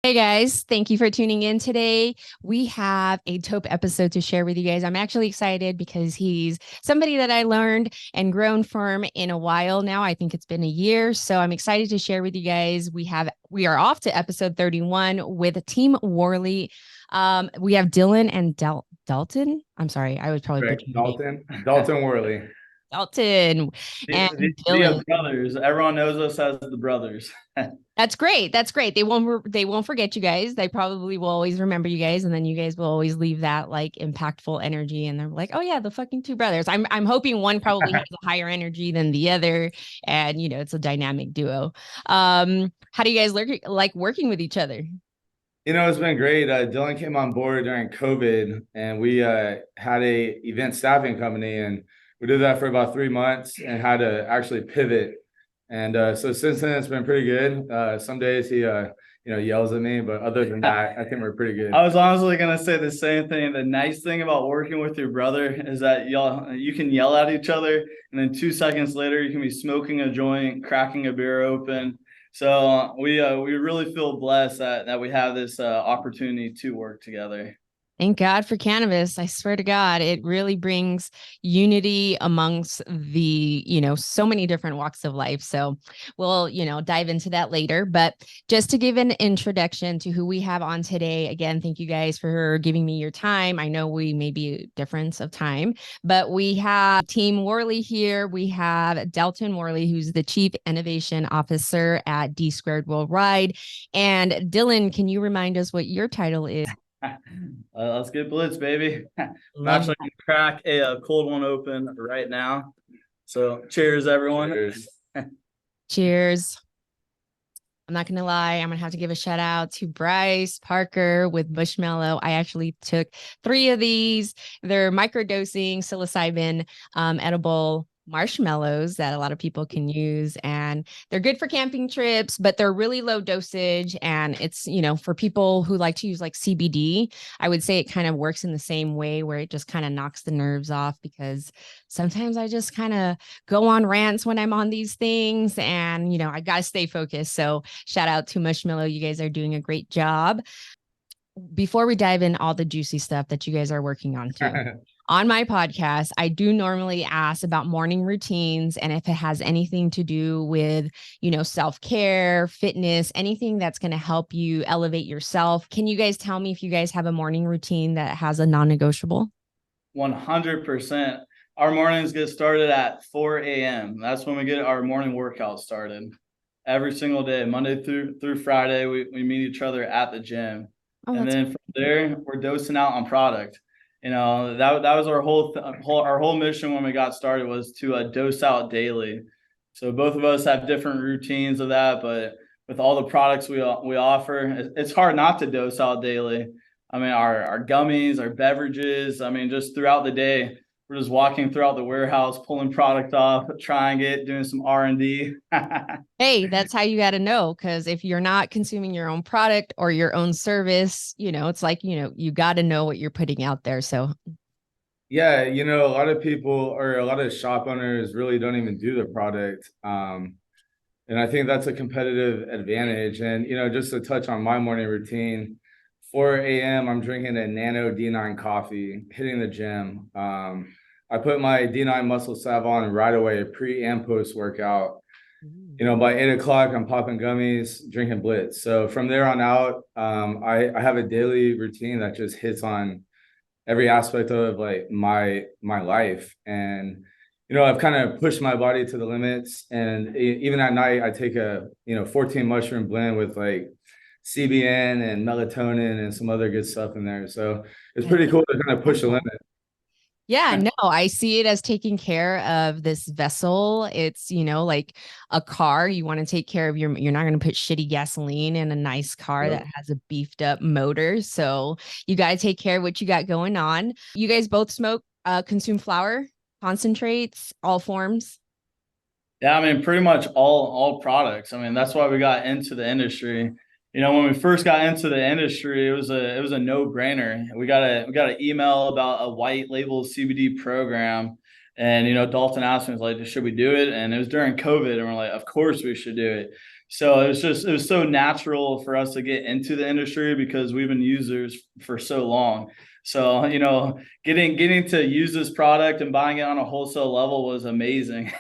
Hey guys, thank you for tuning in today. We have a dope episode to share with you guys. I'm actually excited because he's somebody that I learned and grown from in a while now. I think it's been a year. So I'm excited to share with you guys. We are off to episode 31 with Team Worley. We have Dylan and Dalton. I'm sorry, I was probably Right, butchering your name. Dalton Worley. Dalton and The Dylan. brothers. Everyone knows us as the brothers. That's great. That's great. They won't forget you guys. They probably will always remember you guys, and then you guys will always leave that like impactful energy. And they're like, "Oh yeah, the fucking two brothers." I'm hoping one probably has a higher energy than the other, and it's a dynamic duo. How do you guys like working with each other? It's been great. Dylan came on board during COVID, and we had a event staffing company, and we did that for about 3 months and had to actually pivot. And so since then, it's been pretty good. Some days he, yells at me, but other than that, I think we're pretty good. I was honestly gonna say the same thing. The nice thing about working with your brother is that you can yell at each other, and then 2 seconds later you can be smoking a joint, cracking a beer open. So we really feel blessed that we have this opportunity to work together. Thank God for cannabis. I swear to God, it really brings unity amongst so many different walks of life. So we'll, dive into that later. But just to give an introduction to who we have on today, again, thank you guys for giving me your time. I know we may be a difference of time, but we have Team Worley here. We have Dalton Worley, who's the Chief Innovation Officer at D Squared Worldwide. And Dylan, can you remind us what your title is? Let's get Blitzd, baby. I'm Love actually gonna crack a cold one open right now. So cheers, everyone. Cheers. Cheers. I'm not going to lie. I'm going to have to give a shout out to Bryce Parker with Bushmallow. I actually took 3 of these. They're microdosing psilocybin edible marshmallows that a lot of people can use, and they're good for camping trips, but they're really low dosage. And it's, for people who like to use like CBD, I would say it kind of works in the same way where it just kind of knocks the nerves off, because sometimes I just kind of go on rants when I'm on these things, and I got to stay focused. So shout out to Mushmallow. You guys are doing a great job. Before we dive in all the juicy stuff that you guys are working on too, on my podcast, I do normally ask about morning routines and if it has anything to do with, self-care, fitness, anything that's going to help you elevate yourself. Can you guys tell me if you guys have a morning routine that has a non-negotiable? 100%. Our mornings get started at 4 a.m. That's when we get our morning workout started. Every single day, Monday through Friday, we meet each other at the gym. Oh, And that's then from there, we're dosing out on product. That was our whole mission when we got started, was to dose out daily. So both of us have different routines of that, but with all the products we offer, it's hard not to dose out daily. I mean, our gummies, our beverages, I mean, just throughout the day, we're just walking throughout the warehouse, pulling product off, trying it, doing some R&D. Hey, that's how you got to know. Because if you're not consuming your own product or your own service, it's like, you got to know what you're putting out there. So, Yeah, a lot of people or a lot of shop owners really don't even do the product. And I think that's a competitive advantage. And, just to touch on my morning routine, 4 a.m., I'm drinking a nano D9 coffee, hitting the gym. I put my D9 muscle salve on right away, pre and post workout. By 8 o'clock, I'm popping gummies, drinking Blitzd. So from there on out, I have a daily routine that just hits on every aspect of like my life. And I've kind of pushed my body to the limits. And even at night, I take a 14 mushroom blend with like CBN and melatonin and some other good stuff in there. So it's pretty cool to kind of push the limit. yeah, no, I see it as taking care of this vessel. It's, like a car. You want to take care of you're not going to put shitty gasoline in a nice car that has a beefed up motor. So you got to take care of what you got going on. You guys both consume flower, concentrates, all forms. Yeah, I mean, pretty much all products. I mean, that's why we got into the industry. When we first got into the industry, it was a no-brainer. We got an email about a white label CBD program, and Dalton asked me, was like, should we do it? And it was during COVID, and we're like, of course we should do it. So it was so natural for us to get into the industry because we've been users for so long. So, you know, getting to use this product and buying it on a wholesale level was amazing.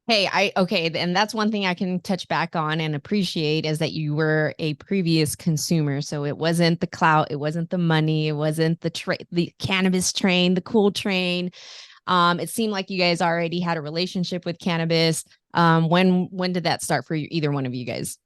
Hey, okay, and that's one thing I can touch back on and appreciate is that you were a previous consumer. So it wasn't the clout, it wasn't the money, it wasn't the cannabis train, the cool train. It seemed like you guys already had a relationship with cannabis. When did that start for you, either one of you guys?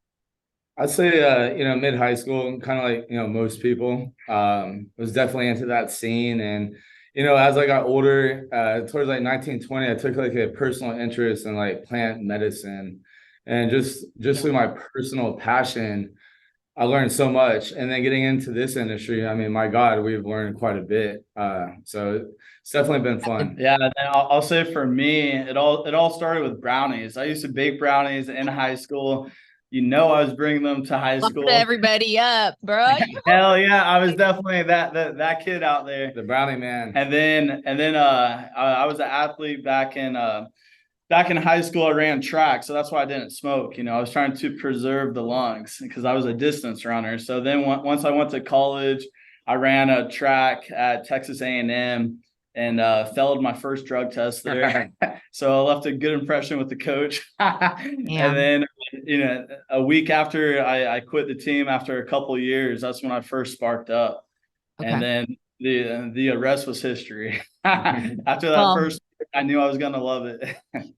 I'd say, you know, mid high school, kind of like, you know, most people, was definitely into that scene. And, you know, as I got older, towards like 1920, I took like a personal interest in like plant medicine, and just through my personal passion, I learned so much. And then getting into this industry, I mean, my God, we've learned quite a bit. So it's definitely been fun. Yeah, and I'll say for me, it all started with brownies. I used to bake brownies in high school. You know, I was bringing them to high Lock school. everybody up, bro. Hell yeah, I was definitely that kid out there. The brownie man. And then I was an athlete back in high school. I ran track, so that's why I didn't smoke. You know, I was trying to preserve the lungs because I was a distance runner. So then once I went to college, I ran a track at Texas A&M and failed my first drug test there. So I left a good impression with the coach. And then, you know, a week after I quit the team after a couple of years, that's when I first sparked up. Okay. And then the rest was history. After that first, I knew I was going to love it.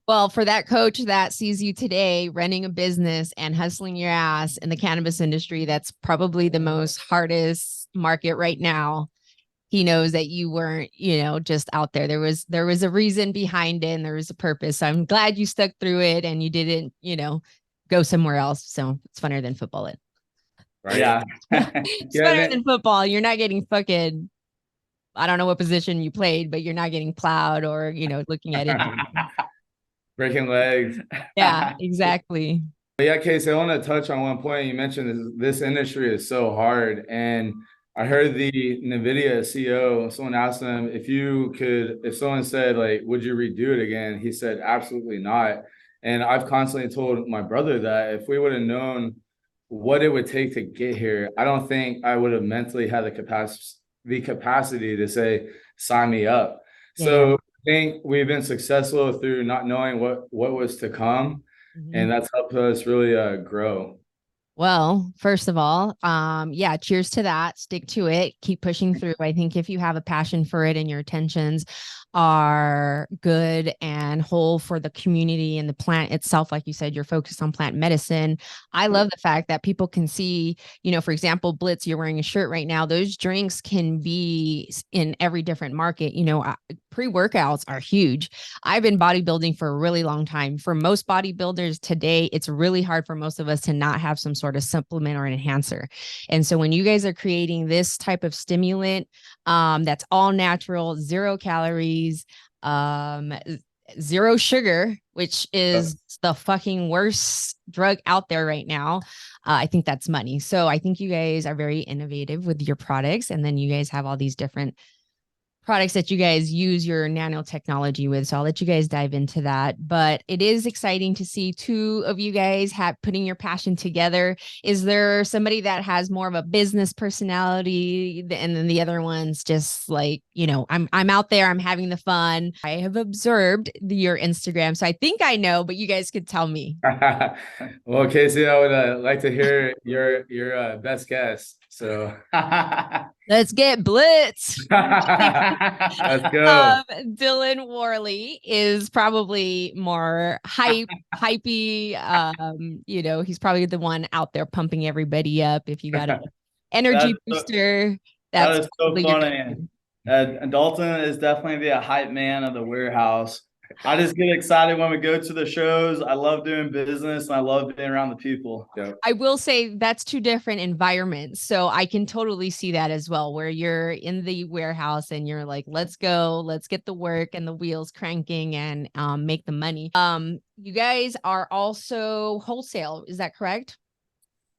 Well, for that coach that sees you today running a business and hustling your ass in the cannabis industry, that's probably the most hardest market right now. He knows that you weren't, you know, just out there. There was a reason behind it and there was a purpose. So I'm glad you stuck through it and you didn't, you know, go somewhere else. So it's funner than football. Right? Yeah. It's better than football. You're not getting fucking, I don't know what position you played, but you're not getting plowed or, you know, looking at it. Breaking legs. Yeah, exactly. But yeah, Casey, I want to touch on one point. You mentioned this industry is so hard. And I heard the NVIDIA CEO, someone asked him if someone said, like, would you redo it again? He said, absolutely not. And I've constantly told my brother that if we would have known what it would take to get here, I don't think I would have mentally had the capacity to say, sign me up. Yeah. So I think we've been successful through not knowing what was to come. Mm-hmm. And that's helped us really grow. Well, first of all, yeah, cheers to that. Stick to it. Keep pushing through. I think if you have a passion for it and your intentions are good and whole for the community and the plant itself, like you said, you're focused on plant medicine. I love the fact that people can see, you know, for example, Blitzd, you're wearing a shirt right now. Those drinks can be in every different market. You know, pre-workouts are huge. I've been bodybuilding for a really long time. For most bodybuilders today, it's really hard for most of us to not have some sort of supplement or an enhancer. And so when you guys are creating this type of stimulant, that's all natural, 0 calories, 0 sugar, which is the fucking worst drug out there right now. I think that's money. So I think you guys are very innovative with your products. And then you guys have all these different products that you guys use your nanotechnology with. So I'll let you guys dive into that. But it is exciting to see 2 of you guys putting your passion together. Is there somebody that has more of a business personality and then the other one's just like, you know, I'm out there, I'm having the fun. I have observed your Instagram, so I think I know, but you guys could tell me. Well, Casey, I would like to hear your best guess. So let's get Blitz. Let's go. Dillion Worley is probably more hypey. You know, he's probably the one out there pumping everybody up. If you got an energy booster, that is so funny. Dalton is definitely the hype man of the warehouse. I just get excited when we go to the shows. I love doing business and I love being around the people. Yeah. I will say that's 2 different environments. So I can totally see that as well, where you're in the warehouse and you're like, let's go, let's get the work and the wheels cranking and make the money. You guys are also wholesale. Is that correct?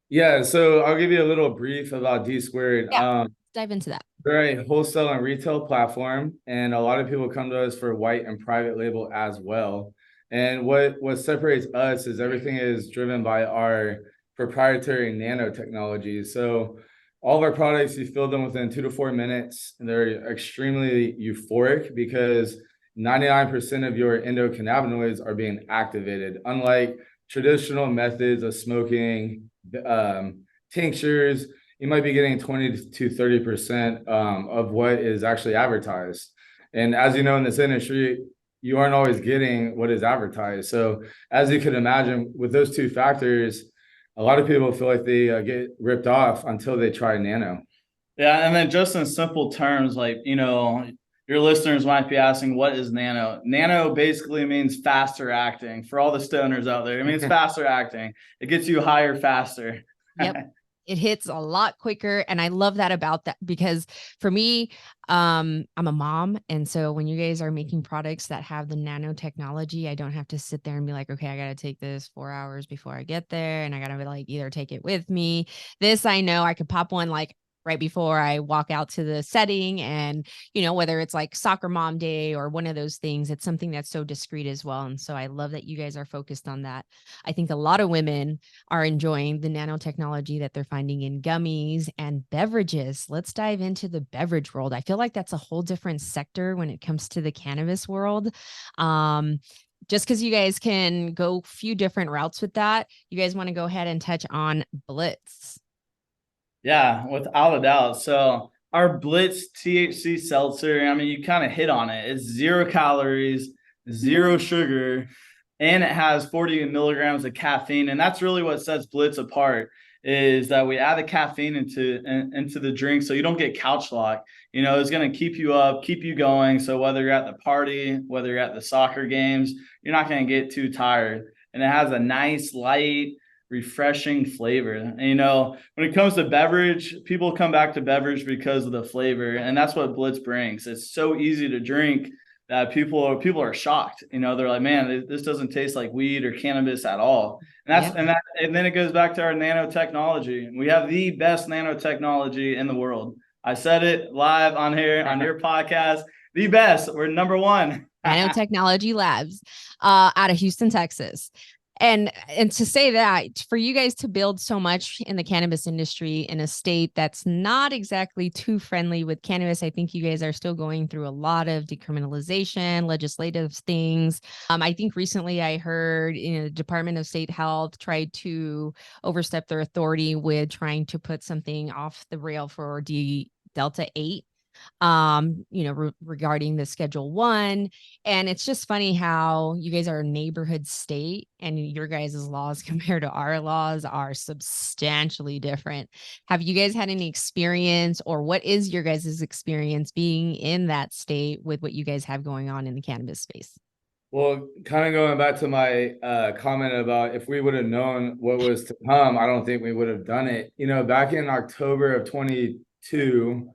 Yeah. So I'll give you a little brief about D Squared. Yeah, dive into that. We're a wholesale and retail platform, and a lot of people come to us for white and private label as well. And what separates us is everything is driven by our proprietary nanotechnology. So all of our products, you fill them within 2 to 4 minutes, and they're extremely euphoric because 99% of your endocannabinoids are being activated, unlike traditional methods of smoking, tinctures. You might be getting 20 to 30% of what is actually advertised. And as you know, in this industry, you aren't always getting what is advertised. So as you could imagine, with those two factors, a lot of people feel like they get ripped off until they try nano. Yeah, and then just in simple terms, like, you know, your listeners might be asking, what is nano? Nano basically means faster acting. For all the stoners out there, it means faster acting. It gets you higher faster. Yep. It hits a lot quicker. And I love that about that, because for me, I'm a mom. And so when you guys are making products that have the nanotechnology, I don't have to sit there and be like, okay, I got to take this 4 hours before I get there. And I got to like either take it with me. This, I know I could pop one like right before I walk out to the setting. And, you know, whether it's like soccer mom day or one of those things, it's something that's so discreet as well. And so I love that you guys are focused on that. I think a lot of women are enjoying the nanotechnology that they're finding in gummies and beverages. Let's dive into the beverage world. I feel like that's a whole different sector when it comes to the cannabis world. Just because you guys can go a few different routes with that, you guys want to go ahead and touch on Blitzd. Yeah, without a doubt. So our Blitzd THC seltzer, I mean, you kind of hit on it. It's 0 calories, 0 sugar, and it has 40 milligrams of caffeine. And that's really what sets Blitzd apart, is that we add the caffeine into the drink so you don't get couch locked. You know, it's going to keep you up, keep you going. So whether you're at the party, whether you're at the soccer games, you're not going to get too tired. And it has a nice, light, refreshing flavor. And, you know, when it comes to beverage, people come back to beverage because of the flavor, and that's what Blitzd brings. It's so easy to drink that people are shocked. You know, they're like, man, this doesn't taste like weed or cannabis at all. And then it goes back to our nanotechnology. We have the best nanotechnology in the world. I said it live on here on your podcast. The best. We're number one. Nanotechnology Labs out of Houston, Texas. And to say that, for you guys to build so much in the cannabis industry in a state that's not exactly too friendly with cannabis, I think you guys are still going through a lot of decriminalization, legislative things. I think recently I heard, you know, the Department of State Health tried to overstep their authority with trying to put something off the rail for Delta 8. You know, regarding the Schedule 1. And it's just funny how you guys are a neighborhood state and your guys' laws compared to our laws are substantially different. Have you guys had any experience, or what is your guys' experience being in that state with what you guys have going on in the cannabis space? Well, kind of going back to my comment about if we would have known what was to come, I don't think we would have done it. You know, back in October of 22,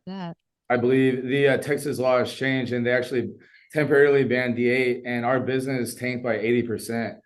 I believe the Texas law has changed, and they actually temporarily banned D8, and our business tanked by 80%.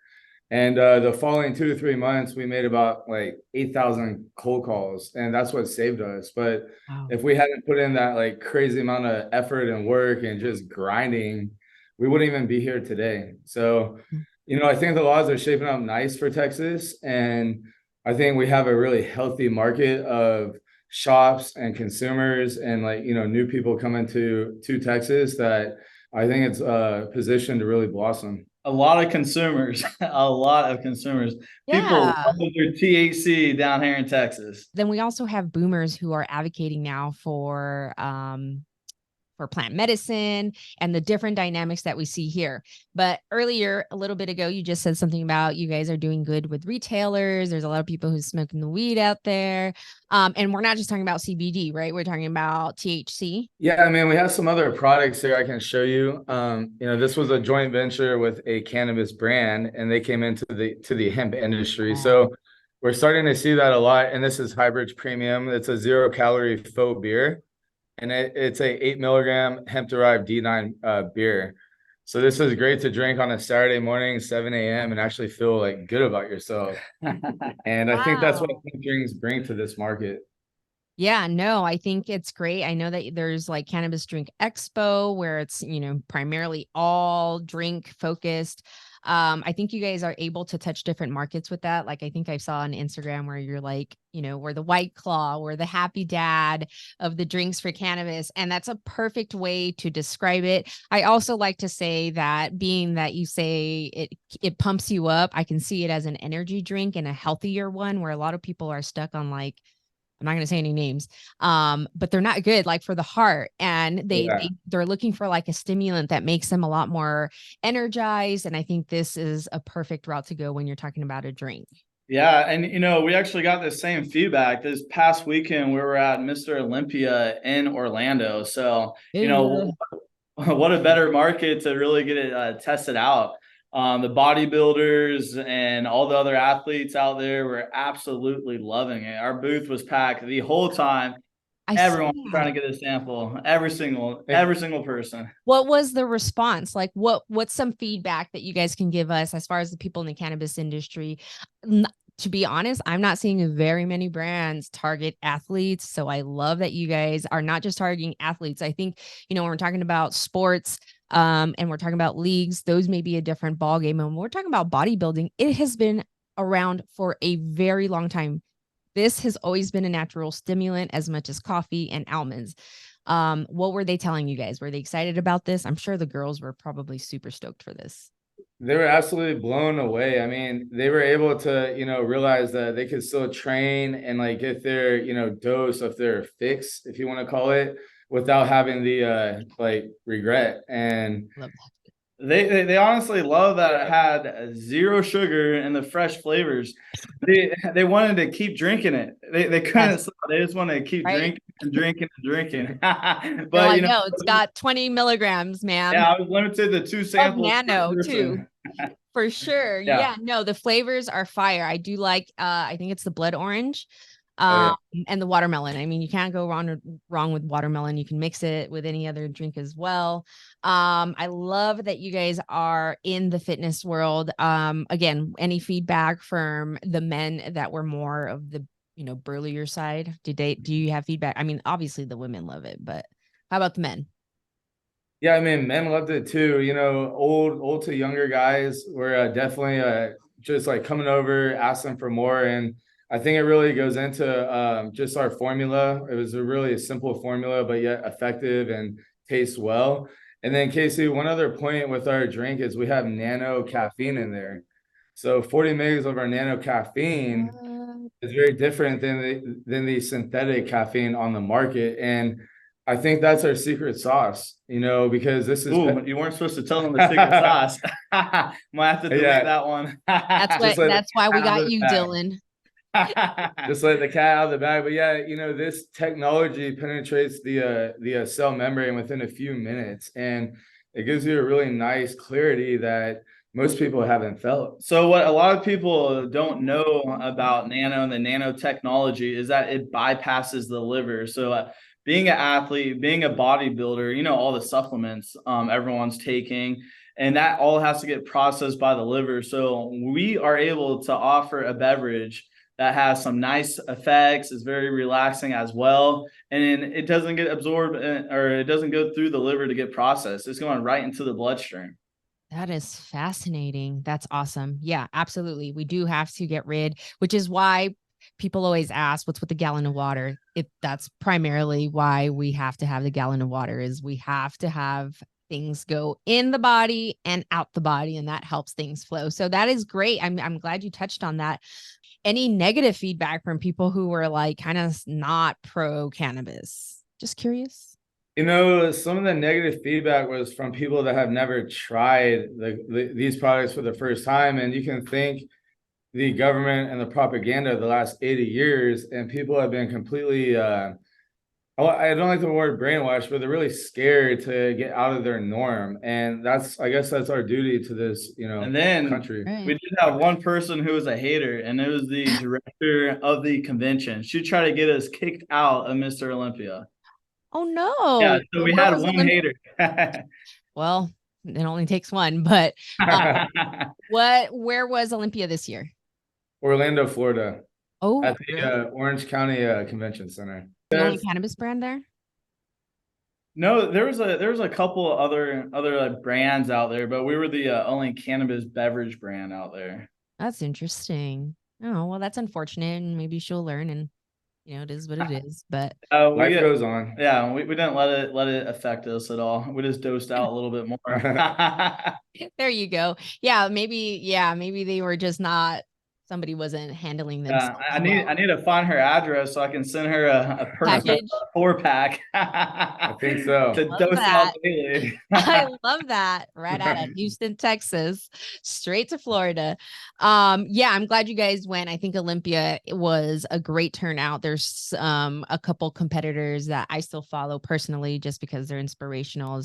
And the following 2 to 3 months, we made about like 8,000 cold calls, and that's what saved us. But if we hadn't put in that like crazy amount of effort and work and just grinding, we wouldn't even be here today. So, you know, I think the laws are shaping up nice for Texas, and I think we have a really healthy market of shops and consumers and, like, you know, new people coming to Texas that I think it's positioned to really blossom. A lot of consumers, a lot of consumers. Yeah. People love their THC down here in Texas. Then we also have boomers who are advocating now for plant medicine and the different dynamics that we see here. But earlier, a little bit ago, you just said something about you guys are doing good with retailers. There's a lot of people who's smoking the weed out there. And we're not just talking about CBD, right? We're talking about THC. Yeah, I mean, we have some other products here I can show you. You know, this was a joint venture with a cannabis brand, and they came into the hemp industry. So we're starting to see that a lot. And this is Hybridge Premium. It's a 0 calorie faux beer. And it's a 8 milligram hemp-derived D9 beer. So this is great to drink on a Saturday morning, 7 a.m. and actually feel like good about yourself. And I think that's what hemp drinks bring to this market. Yeah, no, I think it's great. I know that there's like Cannabis Drink Expo where it's, you know, primarily all drink focused. I think you guys are able to touch different markets with that. Like I think I saw on Instagram where you're like, you know, we're the White Claw, we're the happy dad of the drinks for cannabis. And that's a perfect way to describe it. I also like to say that being that you say it pumps you up, I can see it as an energy drink and a healthier one where a lot of people are stuck on like, I'm not going to say any names, but they're not good like for the heart. And they're looking for like a stimulant that makes them a lot more energized. And I think this is a perfect route to go when you're talking about a drink. Yeah. And, you know, we actually got the same feedback this past weekend. We were at Mr. Olympia in Orlando. So, you know, what a better market to really get it tested out. The bodybuilders and all the other athletes out there were absolutely loving it. Our booth was packed the whole time. Everyone was trying to get a sample. Every single person. What was the response? Like what's some feedback that you guys can give us as far as the people in the cannabis industry? To be honest, I'm not seeing very many brands target athletes. So I love that you guys are not just targeting athletes. I think, you know, when we're talking about sports, and we're talking about leagues, those may be a different ballgame. And when we're talking about bodybuilding, it has been around for a very long time. This has always been a natural stimulant as much as coffee and almonds. What were they telling you guys? Were they excited about this? I'm sure the girls were probably super stoked for this. They were absolutely blown away. I mean, they were able to, you know, realize that they could still train and like get their, you know, dose of their fix, if you want to call it, without having the like regret. And Love that. They honestly love that it had zero sugar and the fresh flavors. They wanted to keep drinking it. They couldn't stop. They just wanted to keep drinking and drinking and drinking. But like, you know, it's got 20 milligrams, man. Yeah, I was limited to 2 samples. Nano too. For sure. Yeah. No, the flavors are fire. I do like I think it's the blood orange. And the watermelon. I mean, you can't go wrong with watermelon. You can mix it with any other drink as well. I love that you guys are in the fitness world. Again, any feedback from the men that were more of the, you know, burlier side? Do you have feedback? I mean, obviously the women love it, but how about the men? Yeah, I mean, men loved it too. You know, old to younger guys were definitely just like coming over, asking for more. And I think it really goes into just our formula. It was a really simple formula, but yet effective and tastes well. And then Casey, one other point with our drink is we have nano caffeine in there. So 40 megs of our nano caffeine is very different than the synthetic caffeine on the market. And I think that's our secret sauce, you know, because this is you weren't supposed to tell them the secret sauce. Might have to delete that one. That's why we got you, Dylan. Just let the cat out of the bag. But yeah, you know, this technology penetrates the cell membrane within a few minutes, and it gives you a really nice clarity that most people haven't felt. So what a lot of people don't know about nano and the nanotechnology is that it bypasses the liver. So being an athlete, being a bodybuilder, you know, all the supplements everyone's taking, and that all has to get processed by the liver. So we are able to offer a beverage that has some nice effects, is very relaxing as well. And it doesn't get absorbed or it doesn't go through the liver to get processed. It's going right into the bloodstream. That is fascinating. That's awesome. Yeah, absolutely. We do have to get rid, which is why people always ask, what's with the gallon of water? That's primarily why we have to have the gallon of water, is we have to have things go in the body and out the body, and that helps things flow. So that is great. I'm glad you touched on that. Any negative feedback from people who were like kind of not pro cannabis? Just curious. You know, some of the negative feedback was from people that have never tried these products for the first time. And you can thank the government and the propaganda of the last 80 years, and people have been completely, I don't like the word brainwashed, but they're really scared to get out of their norm. And I guess that's our duty to this, you know, and then country. We did have one person who was a hater, and it was the director of the convention. She tried to get us kicked out of Mr. Olympia. Oh no. Yeah, so we had one hater. Well, it only takes one, but where was Olympia this year? Orlando, Florida. Oh, at the Orange County Convention Center. The only cannabis brand there? No, there was a couple of other like brands out there, but we were the only cannabis beverage brand out there. That's interesting. Oh, well, that's unfortunate, and maybe she'll learn, and it is what it is. But Life goes on. Yeah, we didn't let it affect us at all. We just dosed out a little bit more. there you go. Yeah, maybe they were just not. Somebody wasn't handling themselves I need well. to find her address so I can send her a personal Package. 4-pack. I think so. To Love dose out that. daily. I love that. Right out of Houston, Texas, straight to Florida. Yeah, I'm glad you guys went. I think Olympia was a great turnout. There's a couple competitors that I still follow personally just because they're inspirational,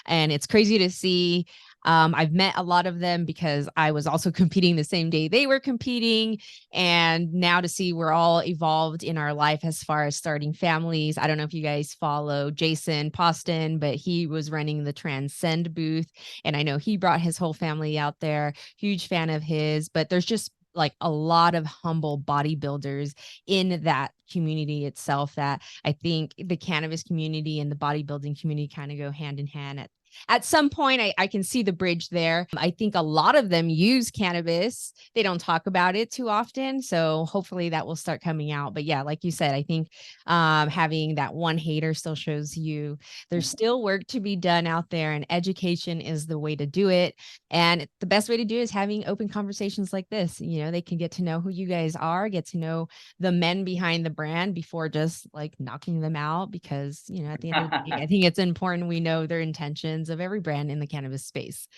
and it's crazy to see. I've met a lot of them because I was also competing the same day they were competing. And now to see we're all evolved in our life as far as starting families. I don't know if you guys follow Jason Poston, but he was running the Transcend booth. And I know he brought his whole family out there. Huge fan of his, but there's just like a lot of humble bodybuilders in that community itself that I think the cannabis community and the bodybuilding community kind of go hand in hand at some point. I can see the bridge there. I think a lot of them use cannabis. They don't talk about it too often. So hopefully that will start coming out. But yeah, like you said, I think having that one hater still shows you there's still work to be done out there, and education is the way to do it. And the best way to do it is having open conversations like this. They can get to know who you guys are, get to know the men behind the brand before just like knocking them out. Because, at the end of the day, I think it's important we know their intentions of every brand in the cannabis space.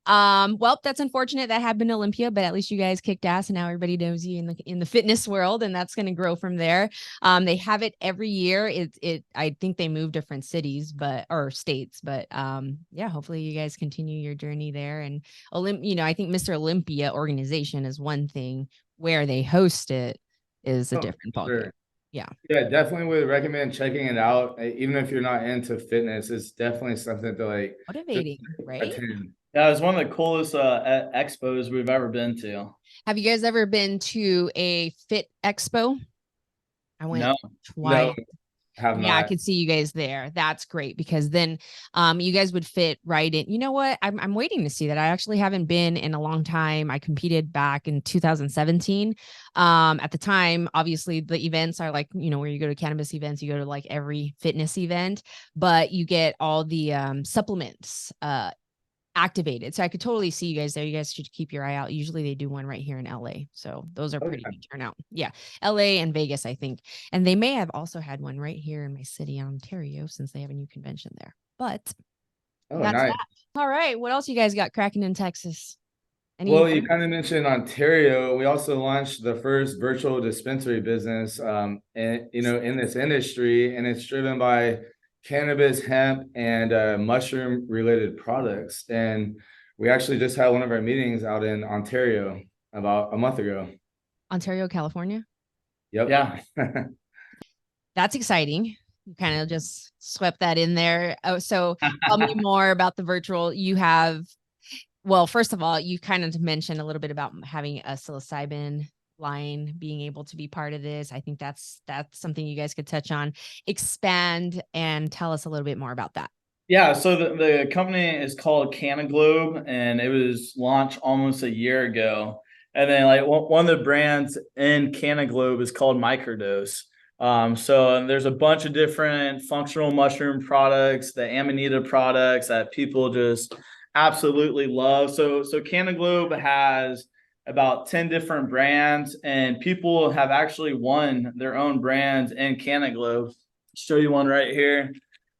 Well, that's unfortunate that happened to Olympia, but at least you guys kicked ass and now everybody knows you in the fitness world, and that's going to grow from there. They have it every year. I think they move different cities, or states, but yeah, hopefully you guys continue your journey there. And I think Mr. Olympia organization is one thing, where they host it is a different ballgame. Sure. Yeah. Yeah, definitely would recommend checking it out. Even if you're not into fitness, it's definitely something to like Motivating, right? attend. Yeah, it's one of the coolest expos we've ever been to. Have you guys ever been to a fit expo? I went No. twice. No, have Yeah, I not. could see you guys there. That's great, because then you guys would fit right in. You know what? I'm waiting to see that. I actually haven't been in a long time. I competed back in 2017. At the time, obviously the events are like, where you go to cannabis events, you go to like every fitness event, but you get all the supplements activated. So I could totally see you guys there. You guys should keep your eye out. Usually they do one right here in LA. So those are pretty big turnout. Yeah. LA and Vegas, I think. And they may have also had one right here in my city, Ontario, since they have a new convention there. But that's Nice. that. All right. What else you guys got cracking in Texas? Well, you kind of mentioned Ontario. We also launched the first virtual dispensary business, and in this industry, and it's driven by cannabis, hemp, and mushroom related products. And we actually just had one of our meetings out in Ontario about a month ago. Ontario, California. Yep. Yeah. That's exciting. You kind of just swept that in there. Oh, so tell me more about the virtual. Well, first of all, you kind of mentioned a little bit about having a psilocybin line being able to be part of this. I think that's something you guys could touch on, expand, and tell us a little bit more about that. Yeah, so the company is called CannaGlobe, and it was launched almost a year ago. And then like one of the brands in CannaGlobe is called Microdose. So there's a bunch of different functional mushroom products, the Amanita products that people just absolutely love. So CannaGlobe has about 10 different brands, and people have actually won their own brands in CannaGlobe. Show you one right here.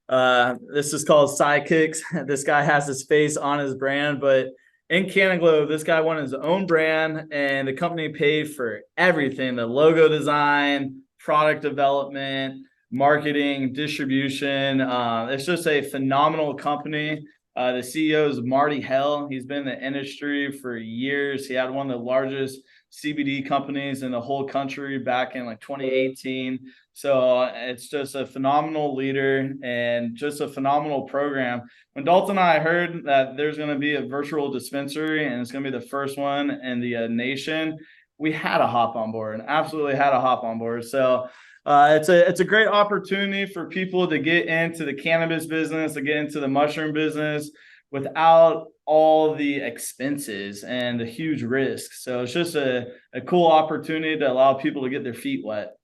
This is called Sidekicks. This guy has his face on his brand, but in CannaGlobe, this guy won his own brand, and the company paid for everything: the logo design, product development, marketing, distribution. It's just a phenomenal company. The CEO is Marty Hell. He's been in the industry for years. He had one of the largest CBD companies in the whole country back in like 2018. So it's just a phenomenal leader and just a phenomenal program. When Dalton and I heard that there's going to be a virtual dispensary and it's going to be the first one in the nation, we had to hop on board, absolutely had to hop on board. So it's a great opportunity for people to get into the cannabis business, to get into the mushroom business without all the expenses and the huge risks. So it's just a cool opportunity to allow people to get their feet wet.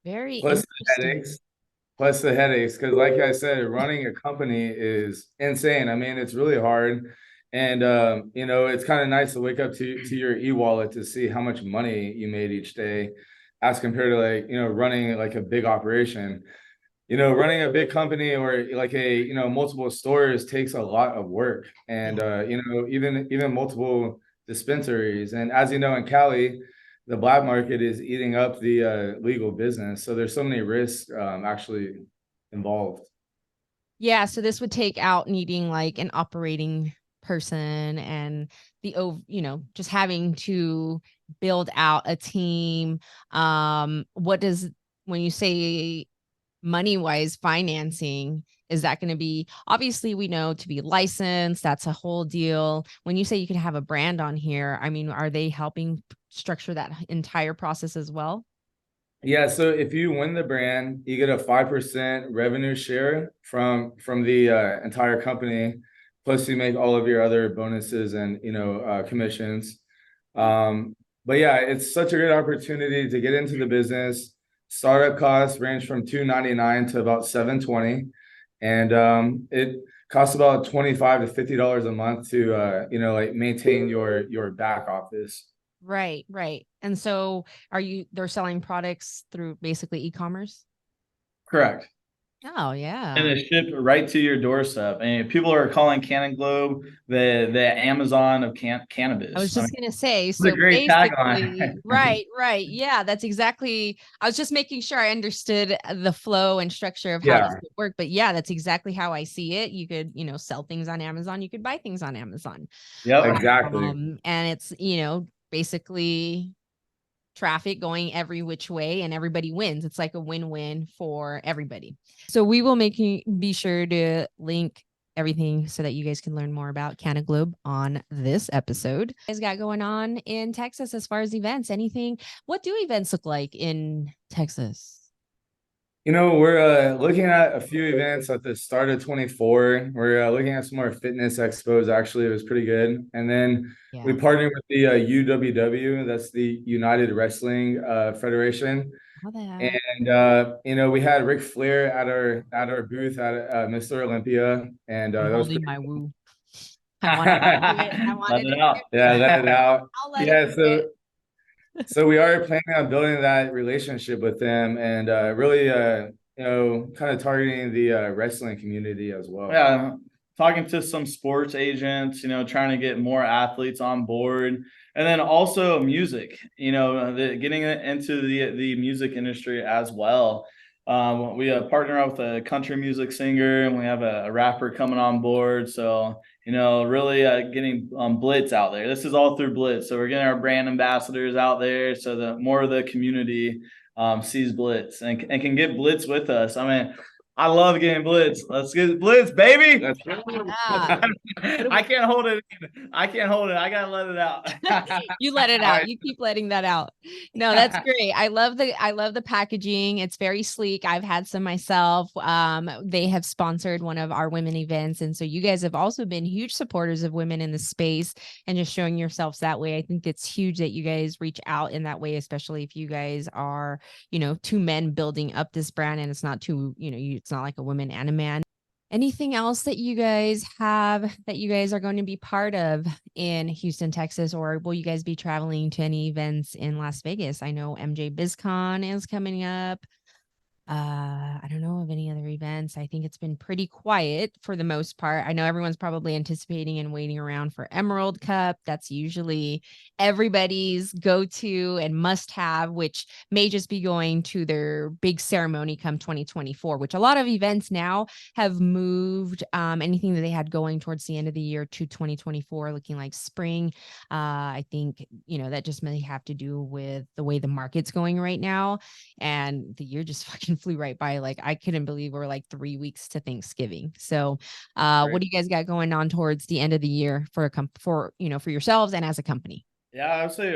Very Plus the interesting. headaches. Plus the headaches, because like I said, running a company is insane. I mean, it's really hard. And you know, it's kind of nice to wake up to your e-wallet to see how much money you made each day, as compared to, like, you know, running like a big operation. You know, running a big company or like a, you know, multiple stores takes a lot of work. And you know, even multiple dispensaries. And as you know, in Cali, the black market is eating up the legal business. So there's so many risks actually involved. Yeah, so this would take out needing like an operating person and you know, just having to build out a team. What does, when you say money wise financing, is that going to be, obviously we know to be licensed, that's a whole deal. When you say you can have a brand on here, I mean, are they helping structure that entire process as well? Yeah, so if you win the brand, you get a 5% revenue share from the entire company. Plus you make all of your other bonuses and, you know, commissions. But yeah, it's such a great opportunity to get into the business. Startup costs range from $299 to about $720, and it costs about $25 to $50 a month to you know, like maintain your back office. Right, right. And so they're selling products through basically e-commerce? Correct. Oh, And yeah. it's shipped right to your doorstep. And people are calling Cannon Globe the Amazon of cannabis. I was I mean, just going to say, it's a so great tagline. basically, right, right. Yeah, that's exactly, I was just making sure I understood the flow and structure of how this Yeah, would work. But yeah, that's exactly how I see it. You could, you know, sell things on Amazon, you could buy things on Amazon. Yep. exactly. And it's, you know, basically traffic going every which way and everybody wins. It's like a win-win for everybody. So we will be sure to link everything so that you guys can learn more about Canna Globe on this episode. You guys got going on in Texas as far as events? Anything? What do events look like in Texas? You know, we're looking at a few events at the start of 24. We're looking at some more fitness expos. Actually, it was pretty good. And then we Yeah. partnered with the UWW, that's the United Wrestling Federation. How the heck? And you know, we had Ric Flair at our booth at Mr. Olympia, and I'm that was holding pretty. my woo. I wanted to do it. I Let wanted to it do out. it. Yeah, let it out. I'll let Yeah, it rip. so we are planning on building that relationship with them, and really you know, kind of targeting the wrestling community as well. Yeah. Talking to some sports agents, you know, trying to get more athletes on board. And then also music, you know, getting into the music industry as well. We partner up with a country music singer, and we have a rapper coming on board. So, you know, really getting Blitzd out there. This is all through Blitzd. So we're getting our brand ambassadors out there so that more of the community sees Blitzd and can get Blitzd with us. I mean, I love getting Blitzd. Let's get Blitzd, baby. That's Yeah. I can't hold it. I can't hold it. I gotta let it out. You let it out. You keep letting that out. No, that's great. I love the packaging. It's very sleek. I've had some myself. They have sponsored one of our women events. And so you guys have also been huge supporters of women in the space and just showing yourselves that way. I think it's huge that you guys reach out in that way, especially if you guys are, you know, two men building up this brand and it's not two, you know, it's not like a woman and a man. Anything else that you guys have that you guys are going to be part of in Houston, Texas, or will you guys be traveling to any events in Las Vegas? I know MJ BizCon is coming up. I don't know of any other events. I think it's been pretty quiet for the most part. I know everyone's probably anticipating and waiting around for Emerald Cup. That's usually everybody's go-to and must-have, which may just be going to their big ceremony come 2024, which a lot of events now have moved anything that they had going towards the end of the year to 2024, looking like spring. I think, you know, that just may have to do with the way the market's going right now. And the year just fucking flew right by. Like, I couldn't believe we're like 3 weeks to Thanksgiving. So what do you guys got going on towards the end of the year for you know, for yourselves and as a company? Yeah, I would say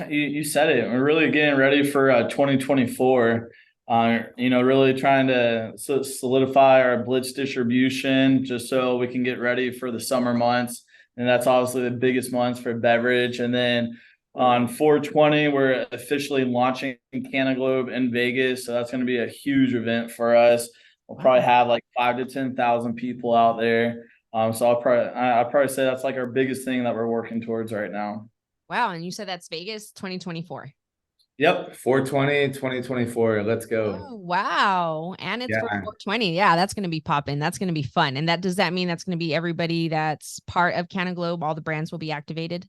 you said it. We're really getting ready for 2024. Really trying to solidify our Blitzd distribution just so we can get ready for the summer months. And that's obviously the biggest months for beverage. And then on 420, we're officially launching Canaglobe in Vegas. So that's going to be a huge event for us. We'll probably have like 5,000 to 10,000 people out there. So I'll probably say that's like our biggest thing that we're working towards right now. Wow. And you said that's Vegas 2024. Yep. 420, 2024. Let's go. Oh, wow. And it's for Yeah. 420. Yeah, that's going to be popping. That's going to be fun. And does that mean that's going to be everybody that's part of Canaglobe? All the brands will be activated?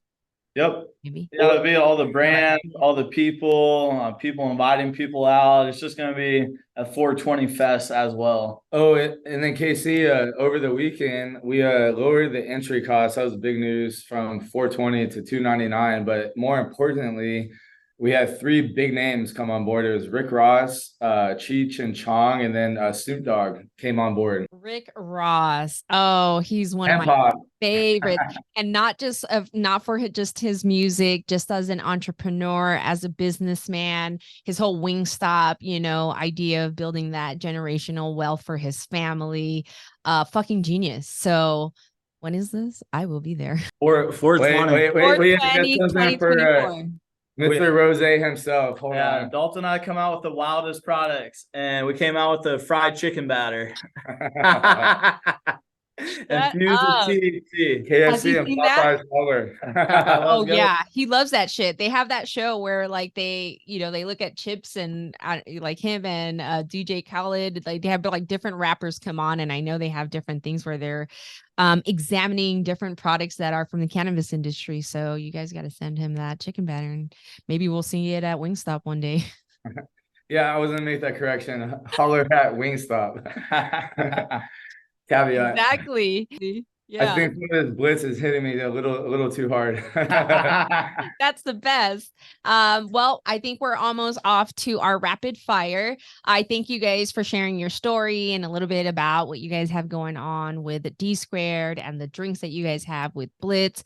Yep. Maybe. Yeah, it'll be all the brands, all the people, people inviting people out. It's just going to be a 420 fest as well. Oh, and then KC, over the weekend, we lowered the entry cost. That was big news, from 420 to 299. But more importantly, we had 3 big names come on board. It was Rick Ross, Cheech and Chong, and then Snoop Dogg came on board. Rick Ross. Oh, he's one of my Hip-hop. favorites. And not for just his music, just as an entrepreneur, as a businessman, his whole Wingstop, idea of building that generational wealth for his family. Fucking genius. So when is this? I will be there. 420. Wait. We have to get something for 2024. Mr. Rose himself. Hold Yeah, on. Dalton and I come out with the wildest products, and we came out with the fried chicken batter. Infused with THC. KFC and seen that? Popeye's color. Oh yeah, he loves that shit. They have that show where like they look at chips and like him and DJ Khaled, like they have like different rappers come on, and I know they have different things where they're examining different products that are from the cannabis industry. So you guys got to send him that chicken batter, and maybe we'll see it at Wingstop one day. Yeah, I was gonna make that correction. Holler at Wingstop. Caveat. Exactly. Yeah. I think some of this blitz is hitting me a little too hard. That's the best. Well, I think we're almost off to our rapid fire. I thank you guys for sharing your story and a little bit about what you guys have going on with D Squared and the drinks that you guys have with Blitzd.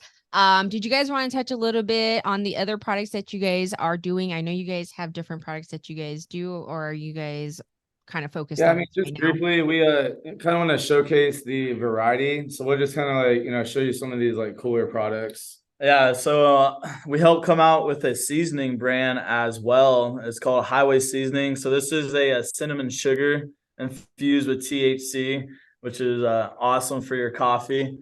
Did you guys want to touch a little bit on the other products that you guys are doing? I know you guys have different products that you guys do, or are you guys kind of focused on just right briefly, we kind of want to showcase the variety. So we'll just kind of like, show you some of these like cooler products. Yeah, so we helped come out with a seasoning brand as well. It's called Highway Seasoning. So this is a cinnamon sugar infused with THC, which is awesome for your coffee.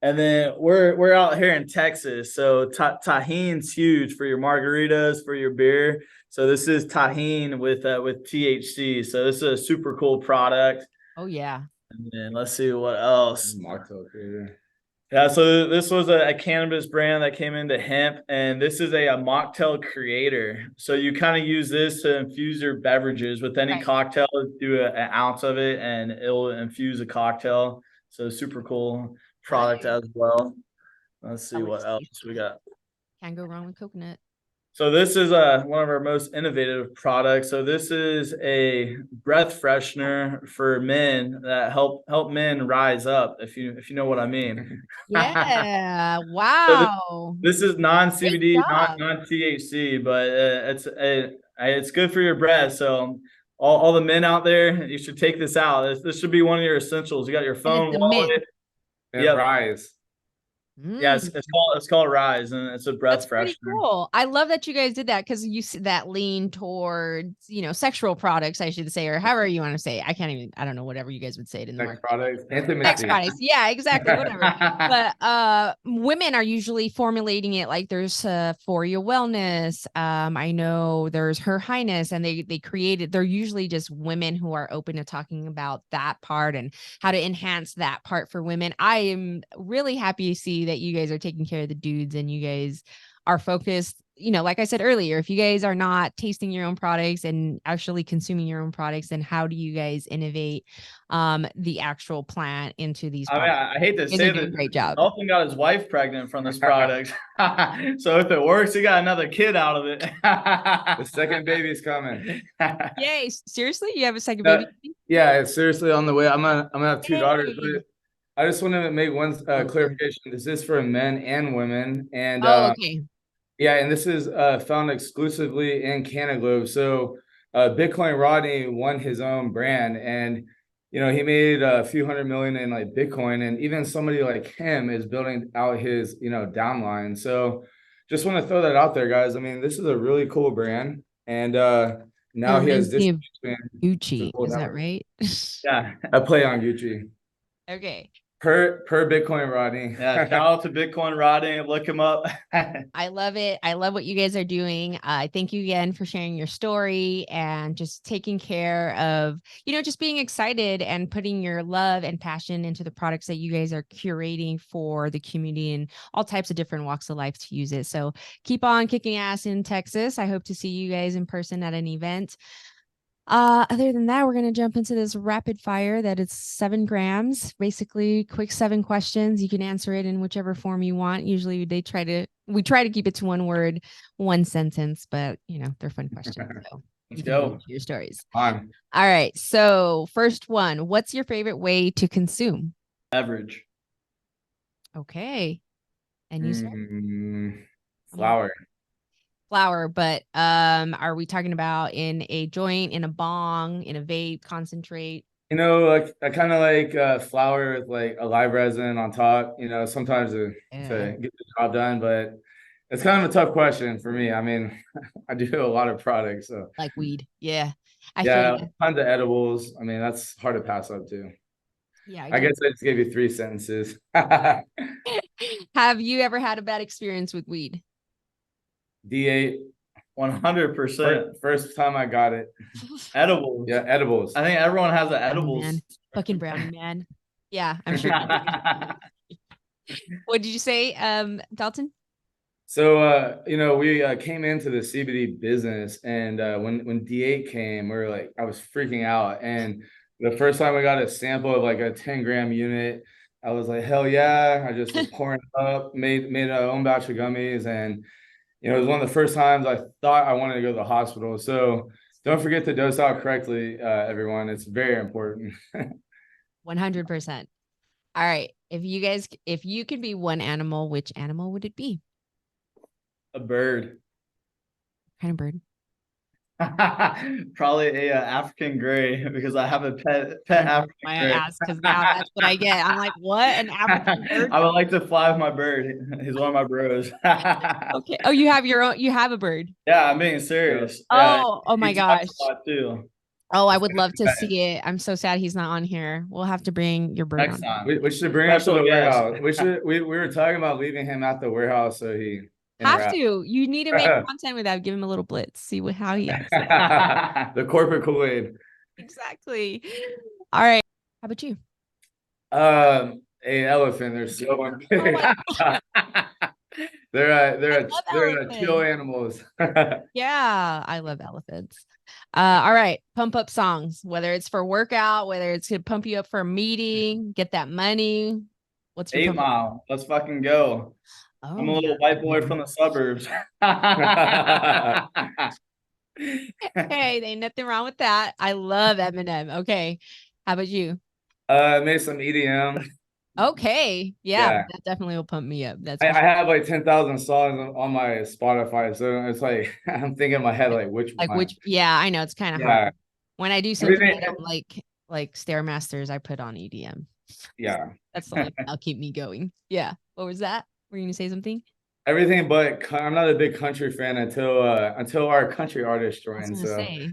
And then we're out here in Texas, so tahin's huge for your margaritas, for your beer. So this is tahin with THC. So this is a super cool product. Oh yeah. And then let's see what else. Mocktail creator. Yeah, so this was a cannabis brand that came into hemp, and this is a mocktail creator. So you kind of use this to infuse your beverages with any cocktail. Do an ounce of it, and it'll infuse a cocktail. So super cool product as well. Let's see what else we got. Can't go wrong with coconut. So this is one of our most innovative products. So this is a breath freshener for men that help men rise up, if you know what I mean. Yeah. Wow. So this is non-CBD, non-THC, but it's good for your breath. So all the men out there, you should take this out. This should be one of your essentials. You got your phone, wallet. Yeah, Rise. Yes, it's called Rise, and it's a breath freshener. Pretty cool. I love that you guys did that, because you see that lean towards sexual products, I should say, or however you want to say it. I don't know, whatever you guys would say it in the Sex products, intimacy. Sex products, yeah, exactly, whatever. But women are usually formulating it like there's for your wellness. I know there's Her Highness, and they're usually just women who are open to talking about that part and how to enhance that part for women. I am really happy to see that you guys are taking care of the dudes, and you guys are focused, like I said earlier, if you guys are not tasting your own products and actually consuming your own products, then how do you guys innovate the actual plant into these products? I hate to say that, great job. Dalton got his wife pregnant from this product. So if it works, he got another kid out of it. The second baby's coming. Yay. Seriously? You have a second baby? Yeah, it's seriously on the way. I'm gonna have 2 daughters, but I just want to make one clarification. This is for men and women, and okay. Yeah, and this is found exclusively in Canada. So Bitcoin Rodney won his own brand, and he made a few hundred million in like Bitcoin, and even somebody like him is building out his downline. So just want to throw that out there, guys. I mean, this is a really cool brand, and It now he has reminds me of distribution to Gucci. the whole Is that network. right? Yeah. A play on Gucci Okay. per Bitcoin Rodney. Yeah. Shout out to Bitcoin Rodney. Look him up. I love it. I love what you guys are doing. Thank you again for sharing your story and just taking care of, just being excited and putting your love and passion into the products that you guys are curating for the community and all types of different walks of life to use it. So keep on kicking ass in Texas. I hope to see you guys in person at an event. Other than that, we're going to jump into this rapid fire that it's 7 grams, basically quick 7 questions. You can answer it in whichever form you want. Usually we try to keep it to 1 word, 1 sentence, but they're fun questions. So Let's you can go. your stories. On. All right. So first one, what's your favorite way to consume? Beverage. Okay. And you said Flower. flower, but are we talking about in a joint, in a bong, in a vape, concentrate? Like I kind of like flour with like a live resin on top, sometimes to get the job done, but it's kind of a tough question for me. I mean, I do a lot of products, so Like weed. Yeah. I feel you. tons of edibles. I mean, that's hard to pass up too. Yeah. I guess I just gave you 3 sentences. Have you ever had a bad experience with weed? D8, 100%. first time I got it. Edibles. Yeah, edibles. I think everyone has an Oh, edibles. man. Fucking brownie, man. Yeah, I'm sure. What did you say, Dalton? So we came into the CBD business, and when D8 came, I was freaking out. And the first time I got a sample of like a 10-gram unit, I was like, hell yeah. I just was pouring it up, made our own batch of gummies, and it was one of the first times I thought I wanted to go to the hospital. So don't forget to dose out correctly, everyone. It's very important. 100%. All right. If you could be one animal, which animal would it be? A bird. What kind of bird? Probably a African gray, because I have a pet African I gray. asked because now that's what I get. I'm like, what? An African bird? I would like to fly with my bird. He's one of my bros. Okay. Oh, you have you have a bird. Yeah, I'm being serious. Yeah, Oh my he talks gosh. a lot too. Oh, I would love to see it. I'm so sad he's not on here. We'll have to bring your bird Next on. time. We should bring him to Special the guest. warehouse. We were talking about leaving him at the warehouse so he Have interact. to. You need to make content with that. Give him a little blitz. See how he acts. The corporate Kool-Aid. Exactly. All right. How about you? A elephant. They're so they're chill animals. Yeah, I love elephants. All right, pump up songs, whether it's for workout, whether it's to pump you up for a meeting, get that money. What's your 8 pump up? Mile. Let's fucking go. Oh, I'm a little white boy from the suburbs. Hey, ain't nothing wrong with that. I love Eminem. Okay, how about you? Made some EDM. Okay, yeah, Yeah. that definitely will pump me up. That's I for sure. have like 10,000 songs on my Spotify, so it's like I'm thinking in my head like which one. Yeah, I know it's kind of Yeah. hard. When I do something Everything- I don't like Stairmasters, I put on EDM. Yeah. That's the only thing that'll keep me going. Yeah. What was that? Were you gonna say something? Everything but I'm not a big country fan until our country artist I was joined. gonna So say.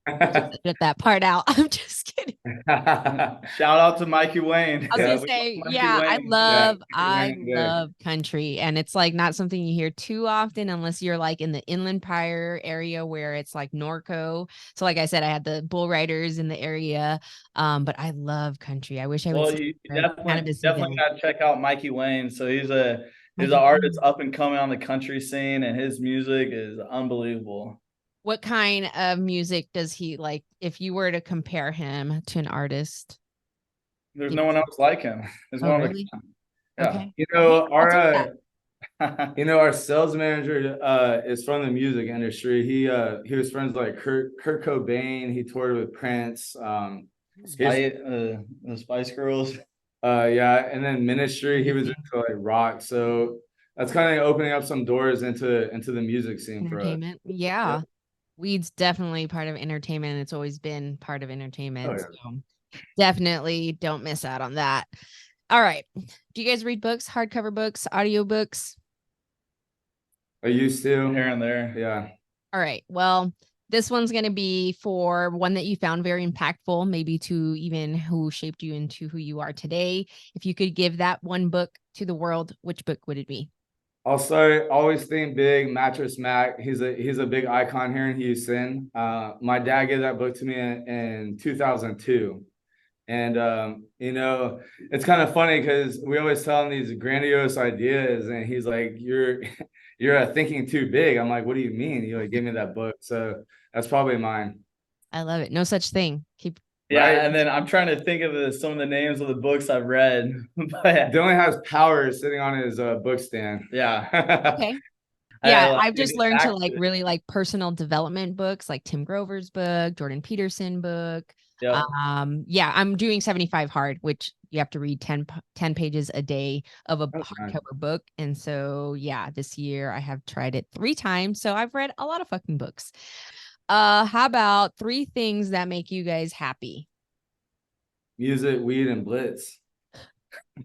Just edit that part out. I'm just kidding. Shout out to Mikey Wayne. I was Yeah, gonna we say, love Mikey yeah, Wayne. I Wayne, yeah. love country, and it's like not something you hear too often unless you're like in the Inland Empire area where it's like Norco. So, like I said, I had the bull riders in the area, but I love country. I wish I would. Well, see you more definitely cannabis definitely events. gotta check out Mikey Wayne. So he's an Mikey artist Wayne. up and coming on the country scene, and his music is unbelievable. What kind of music does he like? If you were to compare him to an artist, There's no one else like him. He's oh one really? of the yeah. Okay. Our sales manager is from the music industry. He was friends with like Kurt Cobain. He toured with Prince. The Spice Girls. Yeah, and then Ministry. He was into like rock. So that's kind of opening up some doors into the music scene for us. Entertainment. Yeah. Weed's definitely part of entertainment. And it's always been part of entertainment. Oh, yeah. So definitely don't miss out on that. All right. Do you guys read books, hardcover books, audio books? I used to. Here and there. Yeah. All right. Well, this one's going to be for one that you found very impactful, maybe to even who shaped you into who you are today. If you could give that one book to the world, which book would it be? I'll start. Always Think Big, Mattress Mac. He's a big icon here in Houston. My dad gave that book to me in 2002. And you know, it's kind of funny because we always tell him these grandiose ideas, and he's like, "You're thinking too big." I'm like, "What do you mean?" He like, give me that book. So that's probably mine. I love it. No such thing. Keep. Yeah, Right. and then I'm trying to think of some of the names of the books I've read. But Dylan has Power sitting on his book stand. yeah. Okay. Yeah, like I've just get learned to back like it. really like personal development books, like Tim Grover's book, Jordan Peterson book. Yep. Yeah, I'm doing 75 hard, which you have to read 10 pages a day of a hardcover book. And so, yeah, this year I have tried it 3 times. So I've read a lot of fucking books. How about 3 things that make you guys happy? Music, weed, and Blitz.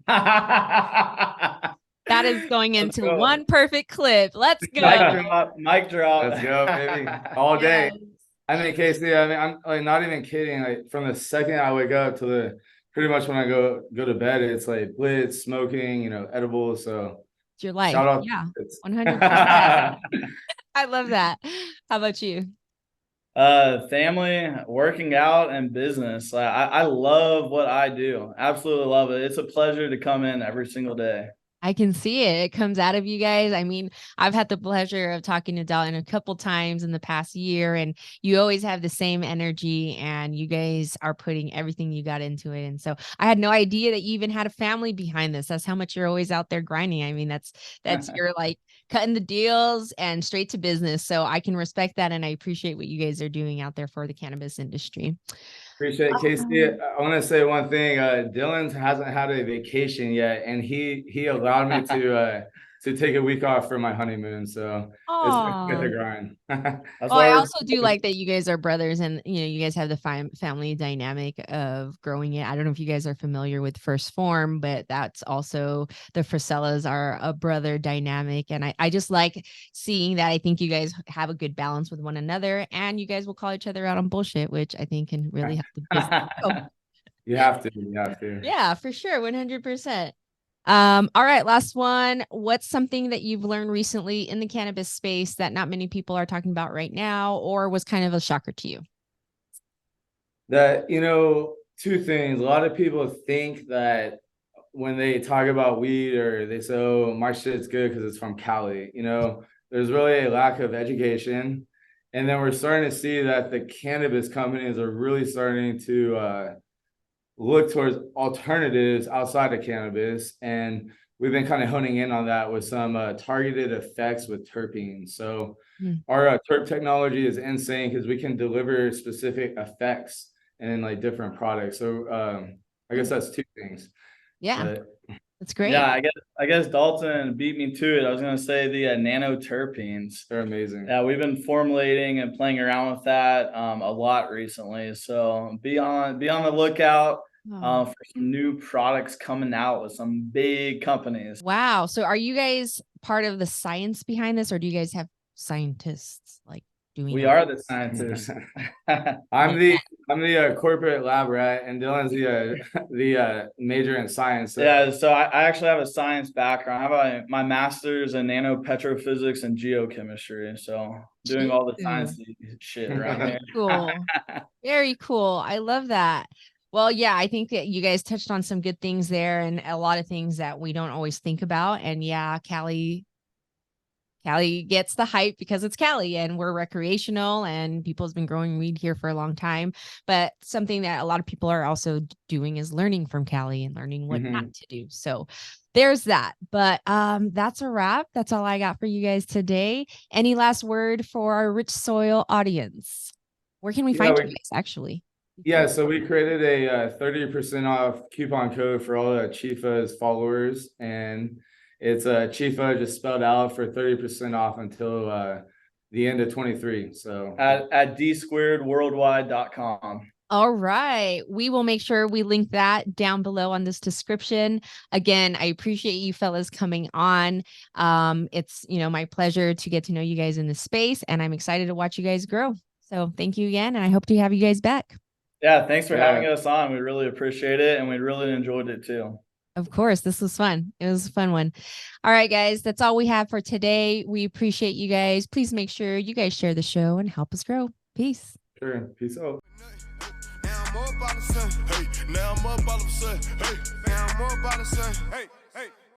That is going Let's into go. one perfect clip. Let's go. Mic drop. Let's go, baby. All day. I mean, Casey, I mean, I'm like not even kidding. Like from the second I wake up to the pretty much when I go to bed, it's like Blitz, smoking, you know, edibles. So It's your life. shout out. Yeah, Blitz. 100%. I love that. How about you? Family, working out, and business. I love what I do. Absolutely love it. It's a pleasure to come in every single day. I can see it. It comes out of you guys. I mean, I've had the pleasure of talking to Dalton a couple times in the past year, and you always have the same energy, and you guys are putting everything you got into it. And so I had no idea that you even had a family behind this. That's how much you're always out there grinding. I mean, that's your like cutting the deals and straight to business. So I can respect that, and I appreciate what you guys are doing out there for the cannabis industry. Appreciate it, Casey. I want to say one thing. Dylan hasn't had a vacation yet, and he allowed me to take a week off for my honeymoon. So it's with the grind. That's Oh, why I we're also do like that you guys are brothers, and you know, you guys have the family dynamic of growing it. I don't know if you guys are familiar with First Form, but that's also the Frisellas are a brother dynamic. And I just like seeing that. I think you guys have a good balance with one another, and you guys will call each other out on bullshit, which I think can really help the business grow. You have to. Yeah, for sure. 100%. All right, last one. What's something that you've learned recently in the cannabis space that not many people are talking about right now, or was kind of a shocker to you? That, you know, 2 things. A lot of people think that when they talk about weed or they say, "Oh, my shit's good because it's from Cali," you know, there's really a lack of education. And then we're starting to see that the cannabis companies are really starting to look towards alternatives outside of cannabis. And we've been kind of honing in on that with some targeted effects with terpenes. So our terp technology is insane because we can deliver specific effects in like different products. So I guess that's 2 things. Yeah, that's great. Yeah, I guess Dalton beat me to it. I was gonna say the nano terpenes. They're amazing. Yeah, we've been formulating and playing around with that a lot recently. So be on the lookout for some new products coming out with some big companies. Wow. So are you guys part of the science behind this, or do you guys have scientists like doing We it? are the scientists. I'm the corporate lab rat, and Dylan's the major in science. So. Yeah, so I actually have a science background. I have my master's in nanopetrophysics and geochemistry. So doing all the science shit right here. Cool. Very cool. I love that. Well, yeah, I think that you guys touched on some good things there and a lot of things that we don't always think about. And yeah, Cali gets the hype because it's Cali and we're recreational and people's been growing weed here for a long time. But something that a lot of people are also doing is learning from Cali and learning what not to do. So there's that. But that's a wrap. That's all I got for you guys today. Any last word for our Rich Soil audience? Where can we find you guys actually? Yeah, so we created a 30% off coupon code for all the Chifa's followers. And It's Chifa, just spelled out, for 30% off until the end of 23. So at d2worldwide.com. All right. We will make sure we link that down below on this description. Again, I appreciate you fellas coming on. It's, my pleasure to get to know you guys in this space, and I'm excited to watch you guys grow. So thank you again, and I hope to have you guys back. Yeah, thanks for having us on. We really appreciate it, and we really enjoyed it too. Of course, this was fun. It was a fun one. All right, guys, that's all we have for today. We appreciate you guys. Please make sure you guys share the show and help us grow. Peace. Sure. Peace out. Now I'm up all of a sudden, hey. Now I'm up all of a sudden, hey. Now I'm up all of a sudden, hey.